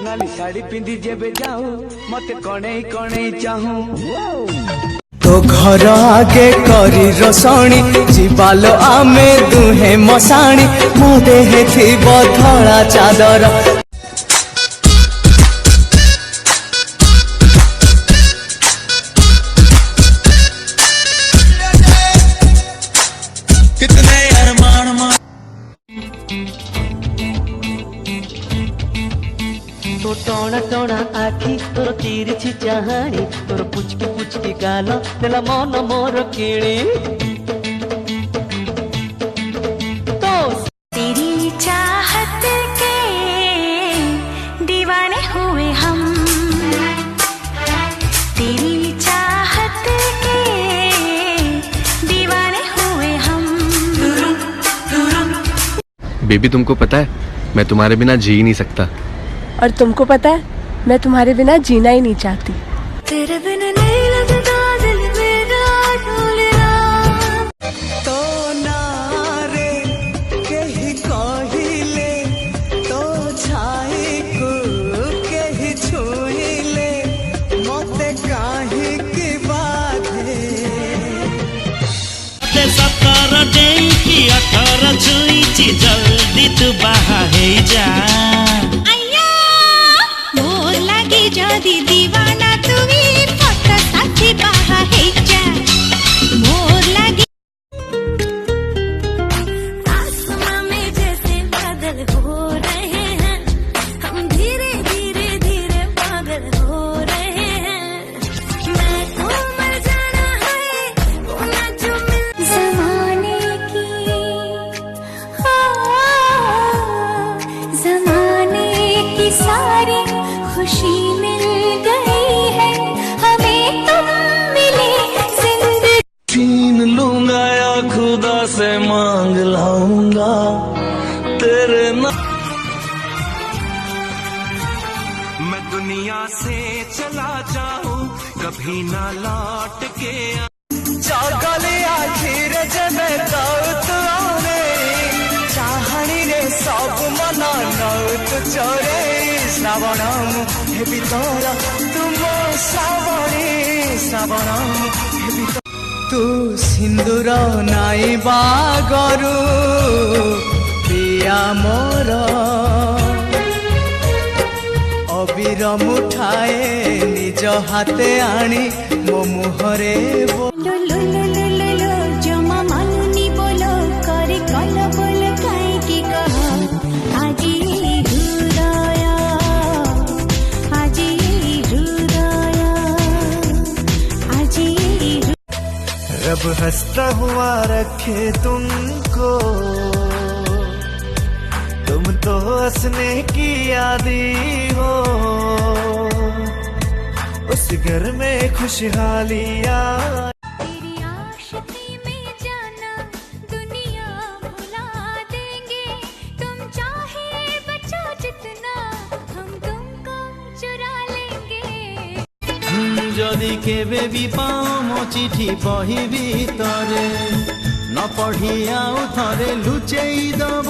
नाली साड़ी पिंधि जेबे जाऊ मते कणई कणई चाहू तो घर आगे करी रसणी जीवाल आमे दुहे मसाणी मो देहे थिब धड़ा चादर तो टोना टोना आखी तोर तिरछी चाहाणी तोर पुचकी पुचकी गाल तेला मन मोर किणी तो तेरी चाहत के दीवाने हुए हम तेरी चाहत के दीवाने हुए हम। बेबी तुमको पता है मैं तुम्हारे बिना जी ही नहीं सकता। और तुमको पता है मैं तुम्हारे बिना जीना ही नहीं चाहती। तेरे बिना नहीं लगता दिल मेरा ढोलना तो नारे कही कहिले तो छाई को कही छुईले मते काहे की बाधे ते सतर देई की 18 छुईची जल्दी तू बाहा हे जा जदी दीवाना तुवी फट साथी बाहा हे जा मोर लगी आसमां में जैसे बादल हो रहे हैं हम धीरे धीरे धीरे पागल हो रहे हैं मैं तो मर जाना है वो ना जो मिल ज़माने की ज़माने की सारी खुशी मिल गई है हमें तुम मिले जिंदगी छीन लूंगा या खुदा से मांग लाऊंगा तेरे नाम मैं दुनिया से चला जाऊं कभी ना लौट के जागले आखिर जमे दाऊत आने चाहनी रे सब मना नौत चोरे श्रावण हेबी तोर तुम श्रावणी श्रावण हेबी तू सिंदूर नाई बागरू पिया मोर अबीर मुठाए निज हाथे आनी मो मुहरे जमा मानुनी बोलो करे कल बोल काहे की कह आजी हृदय आजी हृदय आजी रब हंसता हुआ रखे तुमको तुम तो हंसने की आदी हो उस घर में खुशहालियाँ तेरी आशिकी में जाना दुनिया भुला देंगे तुम चाहे बचो जितना हम तुमको चुरा लेंगे जदि केबे भी पाओ मो चिठी बही भीतरे न पढ़ी आउ थरे लुचेई दब